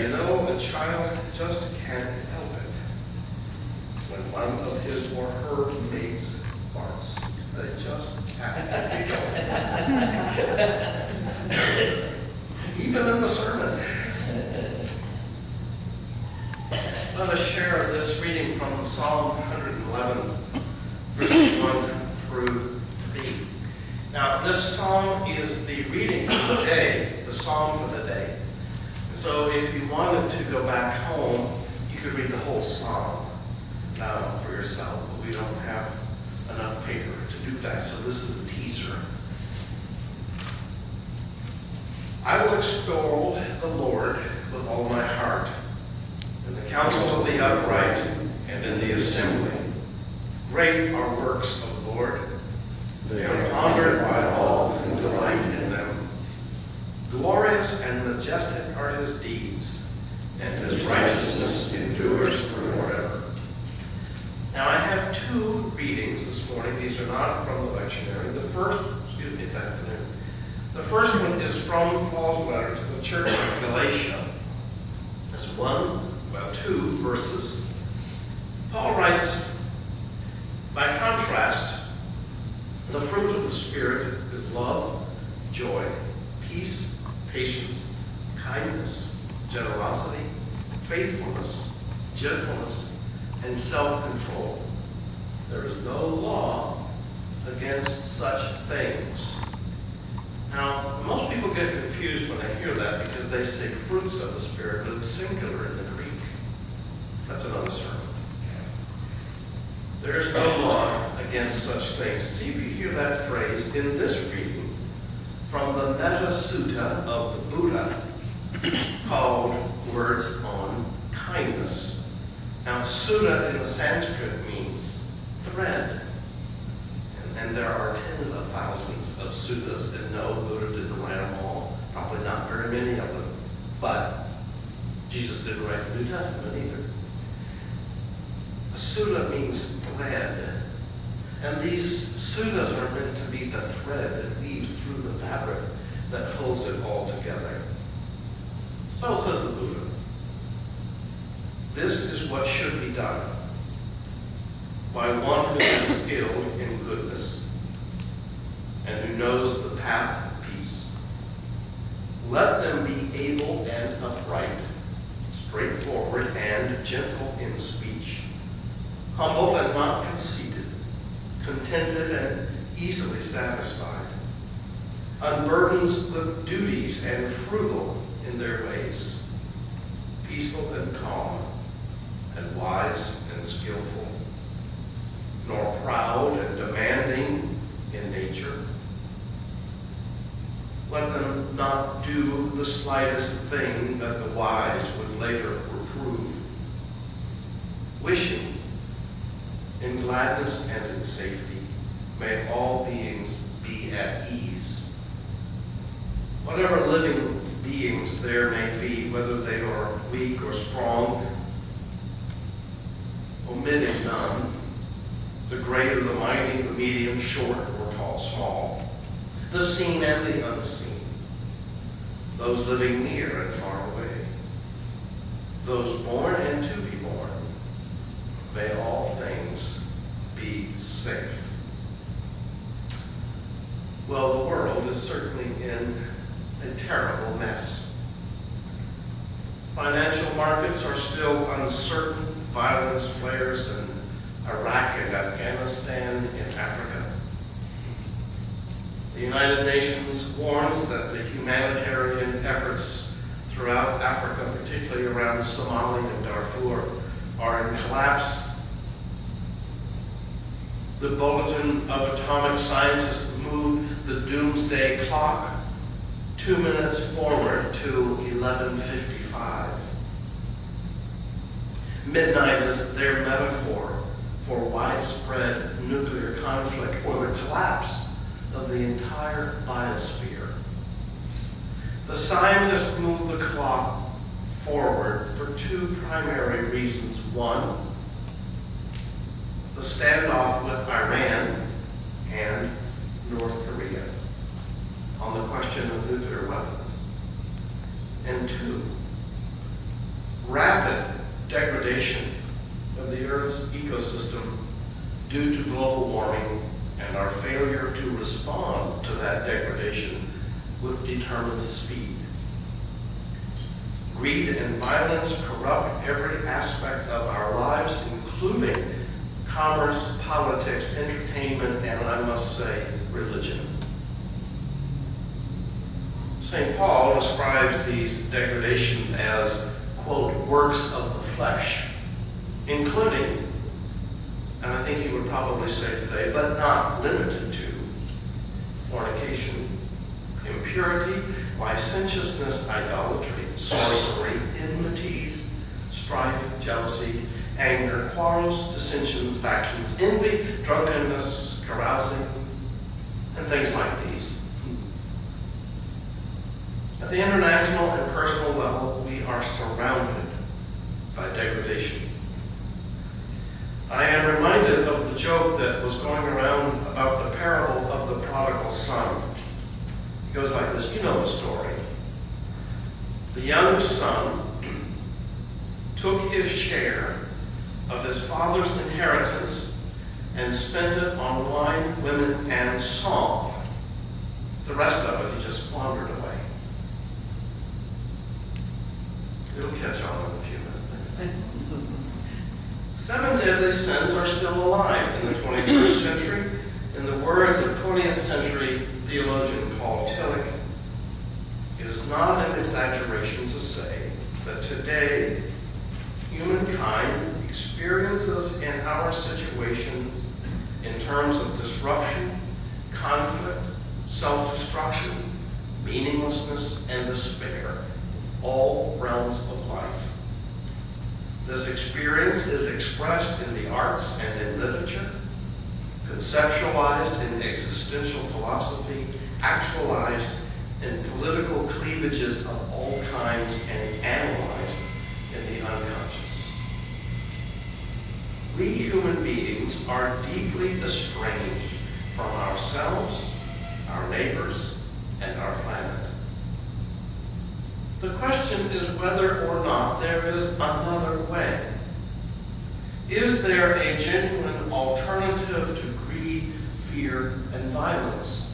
you know, a child just can't help it when one of his or her mates farts. They just have to be going. Even in the sermon. Let us share this reading from Psalm 111, verses 1 through 3. Now, this psalm is the reading for the day, the psalm for the day. So if you wanted to go back home, you could read the whole psalm for yourself, but we don't have enough paper to do that, so this is a teaser. I will extol the Lord with all my heart, in the council of the upright and in the assembly. Great are works of the Lord. They are honored by all who delight in them. Glorious and majestic are his deeds, and his righteousness endures forever. Now I have two readings this morning. These are not from the lectionary. The first one is from Paul's letter to the church of Galatia. It's two verses. Paul writes, by contrast, the fruit of the Spirit is love, joy, peace, patience, kindness, generosity, faithfulness, gentleness, and self-control. There is no law against such things. Now, most people get confused when they hear that because they say fruits of the Spirit, but it's singular in the Greek. That's another sermon. There is no law against such things. See if you hear that phrase in this reading from the Metta Sutta of the Buddha called Words on Kindness. Now, sutta in the Sanskrit means thread. And there are tens of thousands of suttas, and no, Buddha didn't write them all. Probably not very many of them. But Jesus didn't write the New Testament either. A sutta means thread. And these suttas are meant to be the thread that weaves through the fabric that holds it all together. So says the Buddha. This is what should be done by one who is skilled in goodness and who knows the path of peace. Let them be able and upright, straightforward and gentle in speech, humble and not conceited, contented and easily satisfied, unburdened with duties and frugal in their ways, peaceful and calm, and wise and skillful, nor proud and demanding in nature. Let them not do the slightest thing that the wise would later reprove, wishing in gladness and in safety, may all beings be at ease. Whatever living beings there may be, whether they are weak or strong, omitting none, the great or the mighty, the medium, short or tall, small, the seen and the unseen, those living near and far away, those born and to be born, may all things be safe. Well, the world is certainly in a terrible mess. Financial markets are still uncertain. Violence flares in Iraq and Afghanistan, in Africa. The United Nations warns that the humanitarian efforts throughout Africa, particularly around Somalia and Darfur, are in collapse. The Bulletin of Atomic Scientists moved the doomsday clock 2 minutes forward to 11:55. Midnight is their metaphor for widespread nuclear conflict or the collapse of the entire biosphere. The scientists move the clock forward for two primary reasons. One, the standoff with Iran and North Korea on the question of nuclear weapons. And two, rapid degradation of the Earth's ecosystem due to global warming and our failure to respond to that degradation with determined speed. Greed and violence corrupt every aspect of our lives, including commerce, politics, entertainment, and I must say, religion. St. Paul describes these degradations as, quote, works of the flesh, including, and I think he would probably say today, but not limited to, fornication, impurity, licentiousness, idolatry, sorcery, enmities, strife, jealousy, anger, quarrels, dissensions, factions, envy, drunkenness, carousing, and things like these. At the international and personal level, we are surrounded by degradation. I am reminded of the joke that was going around about the parable of the prodigal son. It goes like this. You know the story. The young son took his share of his father's inheritance and spent it on wine, women, and song. The rest of it he just squandered away. It'll catch on in a few minutes. 7 deadly sins are still alive in the 21st century. In the words of 20th century theologian Paul Tillich, it is not an exaggeration to say that today humankind experiences in our situation in terms of disruption, conflict, self-destruction, meaninglessness, and despair, all realms of life. This experience is expressed in the arts and in literature, conceptualized in existential philosophy, actualized in political cleavages of all kinds, and analyzed in the unconscious. We human beings are deeply estranged from ourselves, our neighbors, and our planet. The question is whether or not there is another way. Is there a genuine alternative to greed, fear, and violence?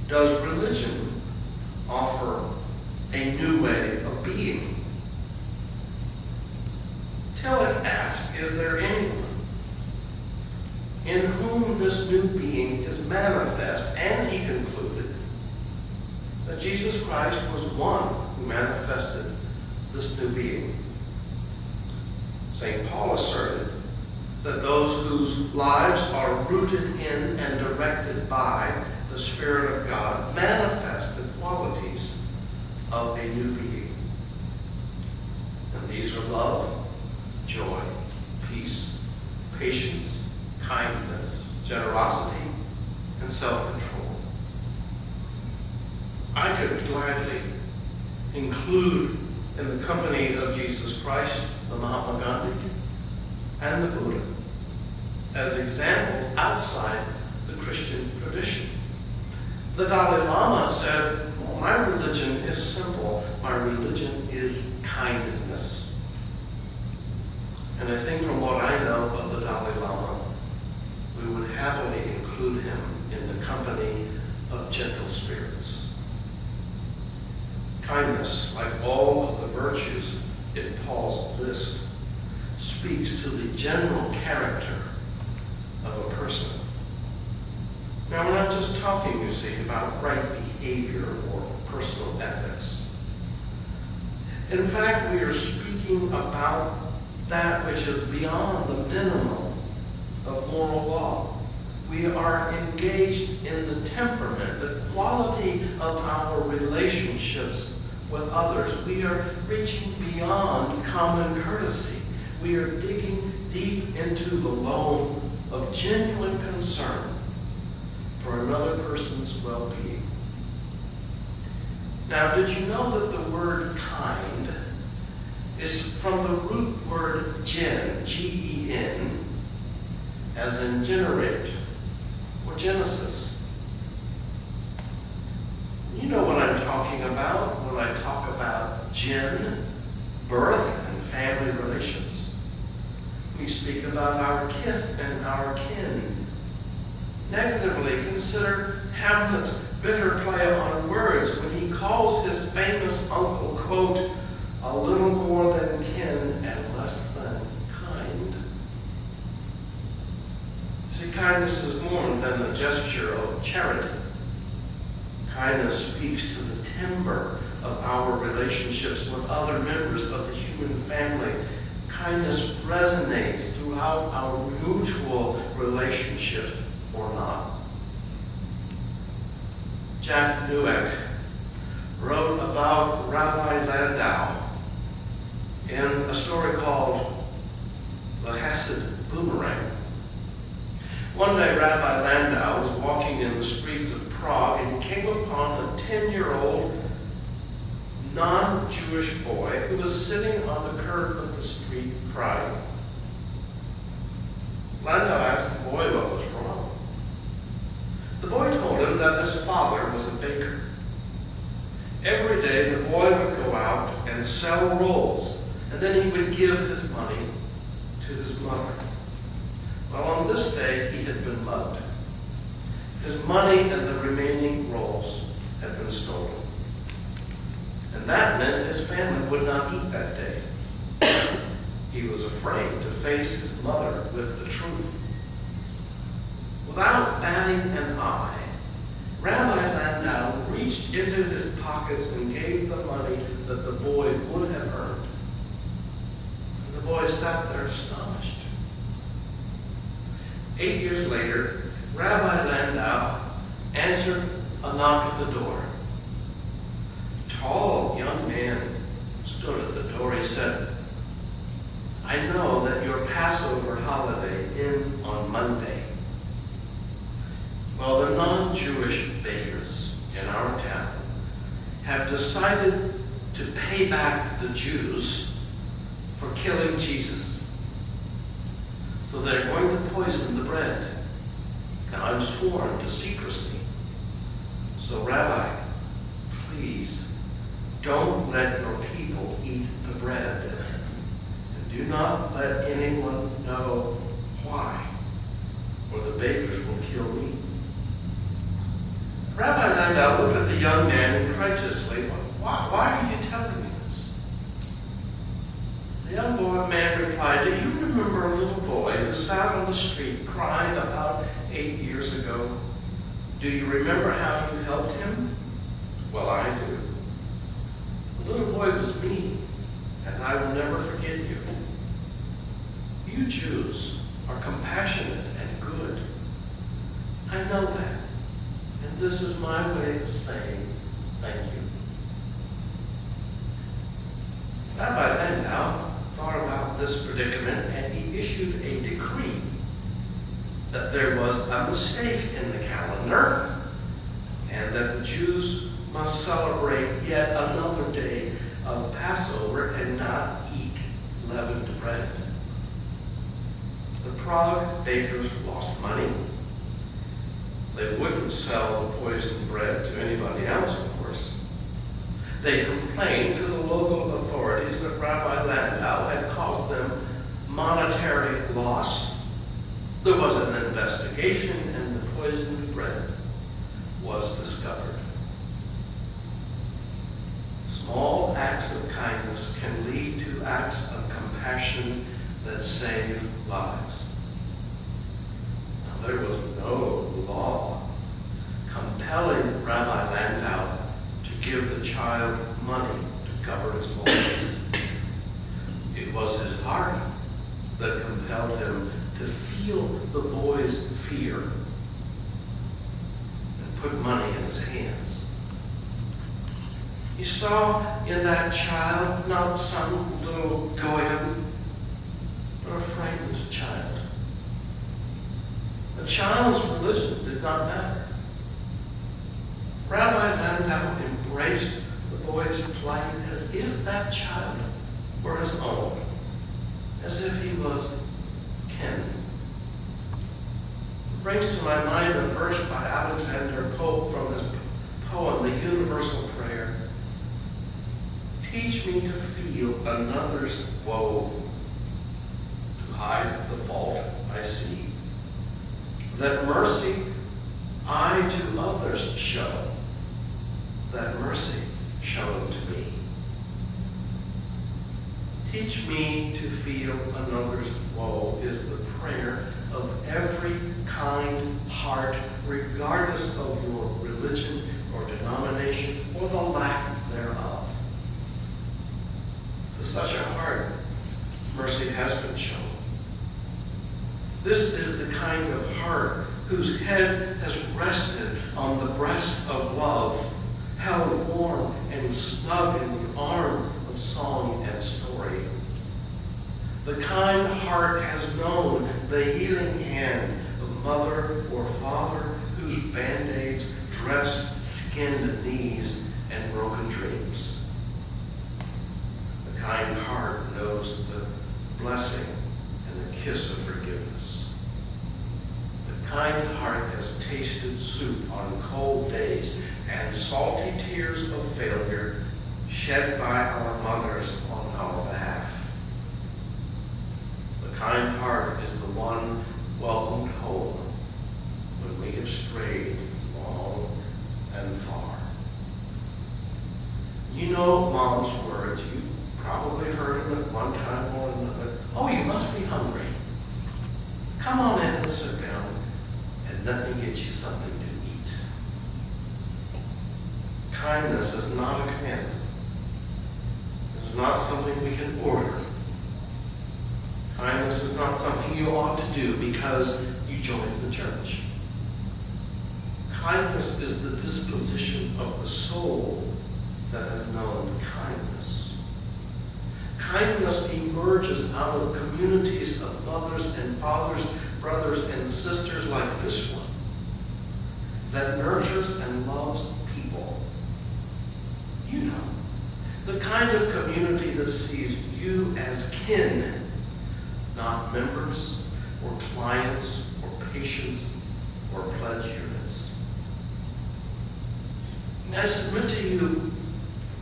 Does religion offer a new way of being? Tillich asks, is there anyone in whom this new being is manifest? And he concluded that Jesus Christ was one who manifested this new being. St. Paul asserted that those whose lives are rooted in and directed by the Spirit of God manifest the qualities of a new being. And these are love, joy, peace, patience, kindness, generosity, and self-control. I could gladly include in the company of Jesus Christ the Mahatma Gandhi and the Buddha as examples outside the Christian tradition. The Dalai Lama said, my religion is simple. My religion is kindness. And I think from what I know of the Dalai Lama, we would happily include him in the company of gentle spirits. Kindness, like all of the virtues in Paul's list, speaks to the general character of a person. Now, we're not just talking, you see, about right behavior or personal ethics. In fact, we are speaking about that which is beyond the minimum of moral law. We are engaged in the temperament, the quality of our relationships with others. We are reaching beyond common courtesy. We are digging deep into the loam of genuine concern for another person's well-being. Now, did you know that the word kind is from the root word gen, G-E-N, as in generate or Genesis? You know what I'm talking about when I talk about gen, birth. our kin. Negatively, consider Hamlet's bitter play on words when he calls his famous uncle, quote, a little more than kin and less than kind. See, kindness is more than a gesture of charity. Kindness speaks to the timber of our relationships with other members of the human family. Kindness resonates throughout our mutual relationships or not. Jack Newek wrote about Rabbi Landau in a story called The Hesed Boomerang. One day, Rabbi Landau was walking in the streets of Prague and he came upon a 10-year-old non-Jewish boy who was sitting on the curb of the street crying. Landau asked the boy what was wrong. The boy told him that his father was a baker. Every day the boy would go out and sell rolls, and then he would give his money to his mother. Well, on this day he had been mugged. His money and the remaining rolls had been stolen. And that meant his family would not eat that day. He was afraid to face his mother with the truth. Without batting an eye, Rabbi Landau reached into his pockets and gave the money that the boy would have earned. And the boy sat there astonished. 8 years later, Rabbi Landau answered a knock at the door. A tall young man stood at the door. He said, I know that your Passover holiday ends on Monday. Well, the non-Jewish bakers in our town have decided to pay back the Jews for killing Jesus. So they're going to poison the bread. Now, I'm sworn to secrecy. So, Rabbi, please don't let your people eat the bread. And do not let anyone know why, or the bakers will kill me. Rabbi Landau looked at the young man incredulously. Why are you telling me this? The young man replied, do you remember a little boy who sat on the street crying about 8 years ago? Do you remember how you helped him? Well, I do. The little boy was me, and I will never forget you. You Jews are compassionate and good. I know that. And this is my way of saying thank you. Rabbi Landau thought about this predicament and he issued a decree that there was a mistake in the calendar and that the Jews must celebrate yet another day of Passover and not eat leavened bread. The Prague bakers lost money. They wouldn't sell the poisoned bread to anybody else, of course. They complained to the local authorities that Rabbi Landau had caused them monetary loss. There was an investigation and the poisoned bread was discovered. Small acts of kindness can lead to acts of compassion that save lives. Now, there was no law compelling Rabbi Landau to give the child money to cover his losses. It was his heart that compelled him to feel the boy's fear and put money in his hands. He saw in that child not some little goyim, but a frightened child. The child's religion did not matter. Rabbi Landau embraced the boy's plight as if that child were his own, as if he was kin. It brings to my mind a verse by Alexander Pope from his poem, The Universal Prayer. Teach me to feel another's woe, to hide the fault I see, that mercy I to others show, that mercy shown to me. Teach me to feel another's woe is the prayer of every kind heart, regardless of your religion or denomination or the lack thereof. To such a heart, mercy has been shown. This is the kind of heart whose head has rested on the breast of love, held warm and snug in the arm of song and story. The kind heart has known the healing hand of mother or father whose band-aids dressed skinned knees and broken dreams. The kind heart knows the blessing and the kiss of forgiveness. The kind heart has tasted soup on cold days and salty tears of failure shed by our mothers on our behalf. The kind heart is the one welcomed home when we have strayed long and far. You know Mom's words. You probably heard them at one time or another. Oh, you must be hungry. Come on in and sit down and let me get you something to eat. Kindness is not a command. It is not something we can order. Kindness is not something you ought to do because you joined the church. Kindness is the disposition of the soul that has known kindness. Kindness emerges out of communities of mothers and fathers, brothers and sisters like this one, that nurtures and loves people. You know, the kind of community that sees you as kin, not members or clients or patients or pledge units. I submit to you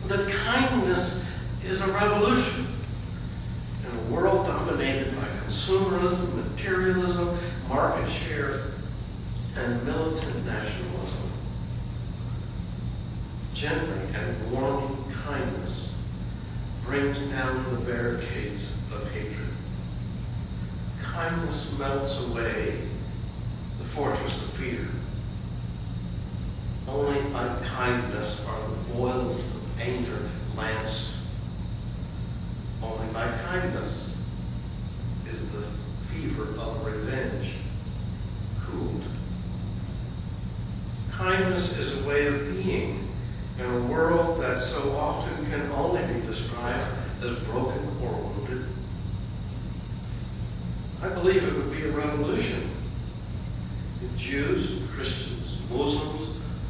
that kindness is a revolution in a world dominated by consumerism, materialism, market share, and militant nationalism. Gently and warming kindness brings down the barricades of hatred. Kindness melts away the fortress of fear. Only by kindness are the boils of anger lanced. Only by kindness is the fever of revenge cooled. Kindness is a way of being in a world that so often can only be described as broken or wounded. I believe it would be a revolution if Jews, Christians, Muslims,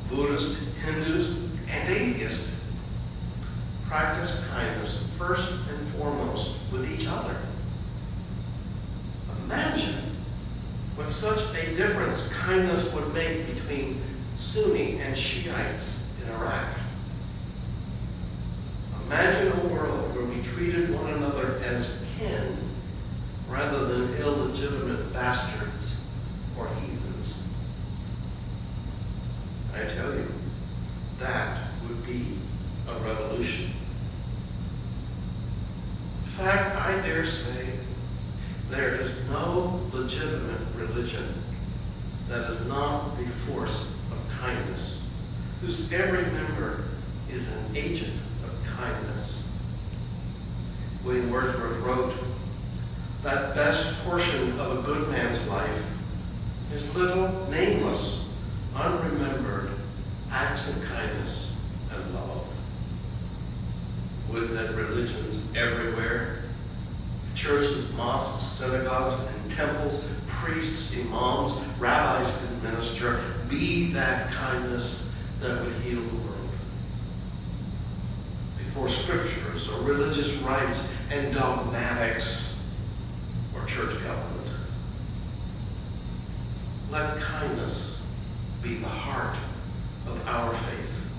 Buddhists, Hindus, and atheists practice kindness first and foremost with each other. Imagine what such a difference kindness would make between Sunni and Shiites in Iraq. Imagine a world where we treated one another as kin rather than illegitimate bastards or heathens. I tell you, that would be a revolution. In fact, I dare say there is no legitimate religion that is not the force of kindness, whose every member is an agent of kindness. William Wordsworth wrote, "That best portion of a good man's life is little, nameless, unremembered acts of kindness and love." Would that religions everywhere, churches, mosques, synagogues, and temples, priests, imams, rabbis could minister, be that kindness that would heal the world. Before scriptures or religious rites and dogmatics or church government. Let kindness be the heart of our faith.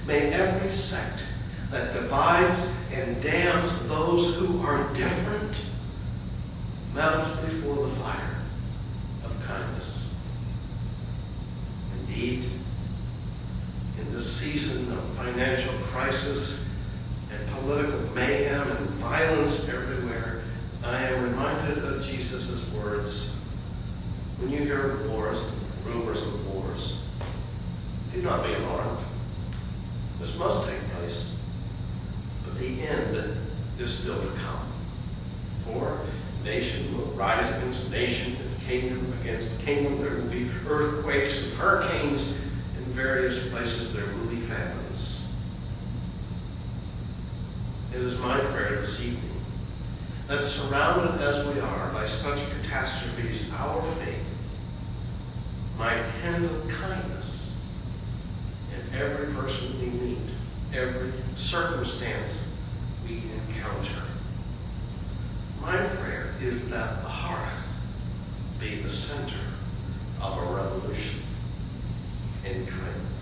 May every sect that divides and damns those who are different melt before the fire of kindness. this season of financial crisis and political mayhem and violence everywhere, I am reminded of Jesus' words. When you hear wars, rumors of wars, do not be alarmed. This must take place, but the end is still to come. For nation will rise against nation and kingdom against kingdom. There will be earthquakes and hurricanes in various places. There will be famines. It is my prayer this evening that, surrounded as we are by such catastrophes, our faith might kindle kindness in every person we meet, every circumstance we encounter. My prayer is that the hearth be the center of a revolution in kindness.